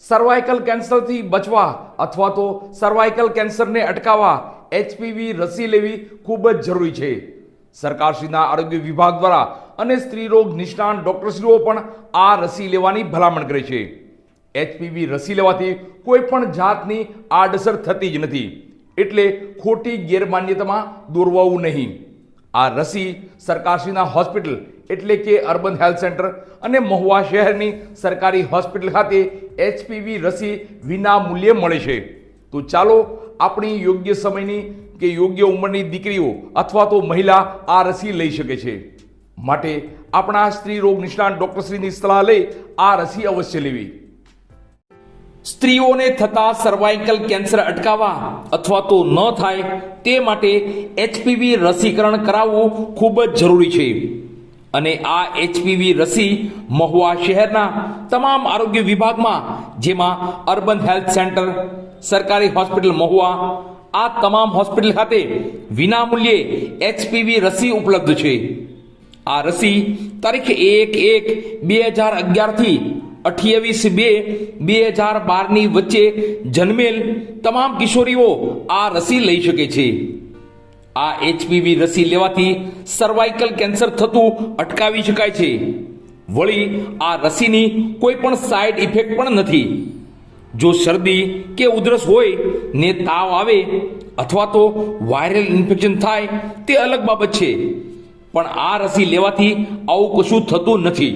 Cervical કેન્સરથી બચવા અથવા તો સર્વાઇકલ કેન્સરને અટકાવવા એચપીવી રસી લેવી ખૂબ જ જરૂરી છે. સરકારશ્રીના આરોગ્ય વિભાગ દ્વારા અને સ્ત્રીરોગ નિષ્ણાત ડોક્ટરશ્રીઓ પણ આ રસી લેવાની ભલામણ કરે છે. એચપીવી રસી લેવાથી કોઈ પણ જાતની આડઅસર થતી જ નથી, એટલે ખોટી ગેરમાન્યતામાં દોરવાવું નહીં. આ રસી સરકારશ્રીના હોસ્પિટલ એટલે કે અર્બન હેલ્થ સેન્ટર અને મહુવા શહેરની સરકારી હોસ્પિટલ ખાતે એચપીવી રસી વિના મૂલ્યે મળે છે. તો ચાલો આપણી યોગ્ય સમયની કે યોગ્ય ઉંમરની દીકરીઓ અથવા તો મહિલા આ રસી લઈ શકે છે. માટે આપણા સ્ત્રી રોગ નિષ્ણાત ડોક્ટરશ્રીની સલાહ લઈ આ રસી અવશ્ય લેવી. સ્ત્રીઓને થતા સર્વાઇકલ કેન્સર અટકાવવા અથવા તો ન થાય તે માટે એચપીવી રસીકરણ કરાવવું ખૂબ જ જરૂરી છે. અને આ એચપીવી રસી મહુવા શહેરના તમામ આરોગ્ય વિભાગમાં, જેમાં અર્બન હેલ્થ સેન્ટર, સરકારી હોસ્પિટલ મહુવા, આ તમામ હોસ્પિટલ ખાતે વિનામૂલ્યે એચપીવી રસી ઉપલબ્ધ છે. આ રસી તારીખ 1/1/2011 થી 28/2/2012 ની વચ્ચે જન્મેલ તમામ કિશોરીઓ આ રસી લઈ શકે છે. આ એચપીવી રસી લેવાથી સર્વાઇકલ કેન્સર થતું અટકાવી શકાય છે. વળી આ રસીની કોઈ પણ સાઇડ ઇફેક્ટ પણ નથી. જો શરદી કે ઉધરસ હોય ને તાવ આવે અથવા તો વાયરલ ઇન્ફેક્શન થાય તે અલગ બાબત છે, પણ આ રસી લેવાથી આવું કશું થતું નથી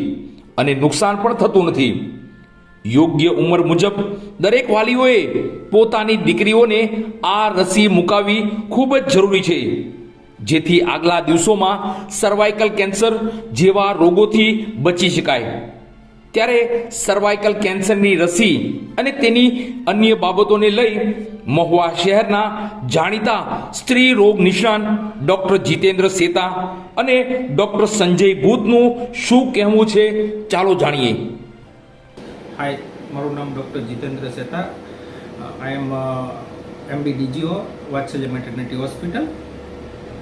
અને નુકસાન પણ થતું નથી. યોગ્ય ઉંમર મુજબ દરેક વાલીઓએ પોતાની દીકરીઓને આ રસી મુકાવવી ખૂબ જ જરૂરી છે, જેથી આગલા દિવસોમાં સર્વાઇકલ કેન્સર જેવા રોગોથી બચી શકાય. ત્યારે સર્વાઇકલ કેન્સરની રસી અને તેની અન્ય બાબતોને લઈ મહુવા શહેરના જાણીતા સ્ત્રી રોગ નિષ્ણાત ડોક્ટર જીતેન્દ્ર સેતા અને ડોક્ટર સંજય ભૂતનું શું કહેવું છે, ચાલો જાણીએ. હાય, મારું નામ ડૉક્ટર જીતેન્દ્ર સેતા. આઈ એમ MD DGO વાત્સલ્ય મેટર્નિટી હોસ્પિટલ.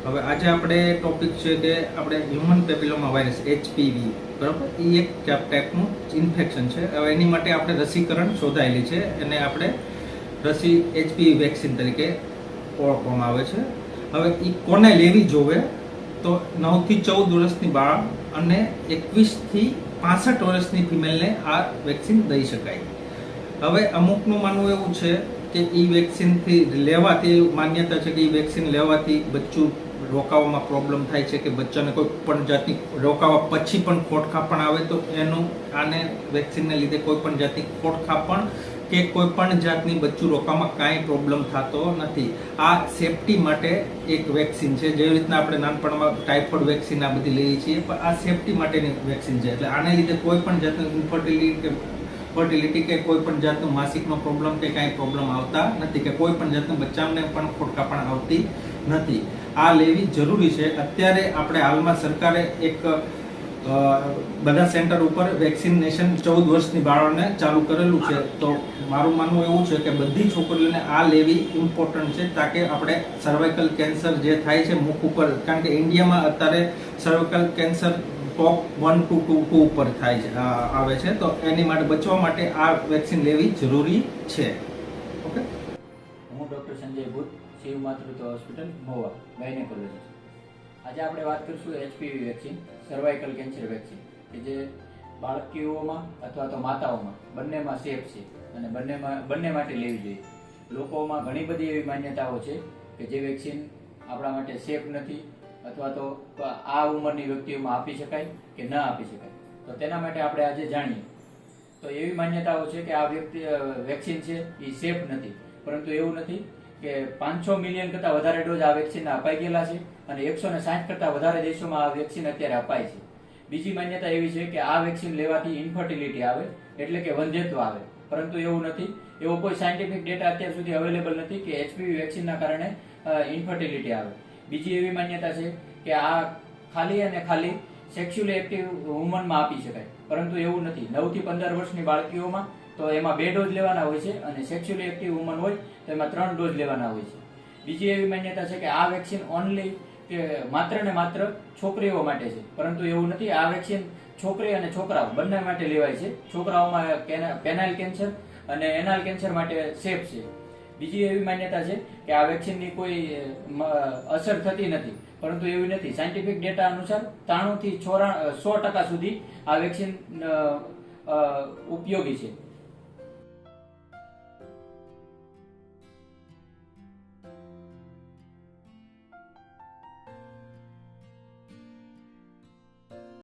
હવે આજે આપણે ટોપિક છે કે આપણે હ્યુમન પેપિલોમા વાયરસ HPV, બરાબર, એ એક ટાઈપનું ઇન્ફેક્શન છે. હવે એની માટે આપણે રસીકરણ શોધાયેલી છે અને આપણે રસી HPV વેક્સિન તરીકે ઓળખવામાં આવે છે. હવે એ કોને લેવી જોવે તો 9 થી 14 વર્ષની બાળક અને 21 થી 65 વર્ષની ફિમેલને આ વેક્સિન દઈ શકાય. હવે અમુકનું માનવું એવું છે કે એ વેક્સિનથી લેવાથી માન્યતા છે કે એ વેક્સિન લેવાથી બચ્ચું રોકાવામાં પ્રોબ્લેમ થાય છે કે બચ્ચાને કોઈ પણ જાતની રોકાવા પછી પણ ખોટખાપણ આવે તો એનું આને વેક્સિનને લીધે કોઈ પણ જાતની ખોટખાપણ કે કોઈ પણ જાતની બચ્ચું રોકવામાં કાંઈ પ્રોબ્લેમ થતો નથી. આ સેફટી માટે એક વેક્સિન છે. જેવી રીતના આપણે નાનપણમાં ટાઇફોઇડ વેક્સિન આ બધી લઈએ છીએ, પણ આ સેફટી માટેની વેક્સિન છે. એટલે આને લીધે કોઈ પણ જાતનું ફર્ટિલિટી કે કોઈ પણ જાતનું માસિકનો પ્રોબ્લેમ કે કાંઈ પ્રોબ્લેમ આવતા નથી, કે કોઈ પણ જાતનું બચ્ચાને પણ ખોટખાપણ આવતી નથી. આ લેવી જરૂરી છે. અત્યારે આપણે હાલમાં સરકારે એક બધા સેન્ટર ઉપર વેક્સિનેશન 14 વર્ષની બાળકોને ચાલુ કરેલું છે. તો મારું માનવું એવું છે કે બધી છોકરીઓને આ લેવી ઇમ્પોર્ટન્ટ છે, તાકે આપણે સર્વાઇકલ કેન્સર જે થાય છે મુખ ઉપર, કારણ કે ઇન્ડિયામાં અત્યારે સર્વાઇકલ કેન્સર ટોપ 1 to 2 ઉપર થાય છે, આવે છે. તો એની માટે બચવા માટે આ વેક્સિન લેવી જરૂરી છે. ઓકે, હું ડૉક્ટર સંજય ભૂત, શિવ માતૃત્વ હોસ્પિટલ મહુવા, ગાયનેકોલોજીસ્ટ. આજે આપણે વાત કરીશું HPV vaccine, cervical cancer vaccine, કે જે બાળકીઓમાં અથવા તો માતાઓમાં બંનેમાં સેફ છે અને બંને માટે લેવી જોઈએ. લોકોમાં ઘણી બધી એવી માન્યતાઓ છે કે જે વેક્સિન આપણા માટે સેફ નથી અથવા તો આ ઉંમરની વ્યક્તિઓમાં આપી શકાય કે ન આપી શકાય. તો તેના માટે આપણે આજે જાણીએ. તો એવી માન્યતાઓ છે કે આ વેક્સિન છે એ સેફ નથી, પરંતુ એવું નથી કે 500 મિલિયન કરતાં વધારે ડોઝ આ વેક્સિનના અપાઈ ગયેલા છે અને 160 કરતાં વધારે દેશોમાં આ વેક્સિન અત્યારે અપાય છે. બીજી માન્યતા એવી છે કે આ વેક્સિન લેવાથી ઇન્ફર્ટિલિટી આવે, એટલે કે વંધ્યત્વ આવે, પરંતુ એવું નથી. એવો કોઈ સાયન્ટિફિક ડેટા અત્યાર સુધી અવેલેબલ નથી કે HPV વેક્સિનના કારણે ઇન્ફર્ટિલિટી આવે. બીજી એવી માન્યતા છે કે આ ખાલી અને ખાલી સેક્સ્યુઅલી એક્ટિવ વુમનમાં આપી શકાય, પરંતુ એવું નથી. 9 થી 15 વર્ષની બાળકીઓમાં તો એમાં 2 ડોઝ લેવાના હોય છે અને સેક્સ્યુઅલી એક્ટિવ વુમન હોય તો એમાં 3 ડોઝ લેવાના હોય છે. બીજી એવી માન્યતા છે કે આ વેક્સિન ઓનલી કે માત્ર ને માત્ર છોકરીઓ માટે છે, પરંતુ એવું નથી. આ વેક્સિન છોકરી અને છોકરાઓ બંને માટે લેવાય છે. છોકરાઓમાં પેનાઇલ કેન્સર અને એનાલ કેન્સર માટે સેફ છે. બીજી એવી માન્યતા છે કે આ વેક્સિનની કોઈ અસર થતી નથી, પરંતુ એવું નથી. સાયન્ટિફિક ડેટા અનુસાર 93 થી 100% સુધી આ વેક્સિન ઉપયોગી છે.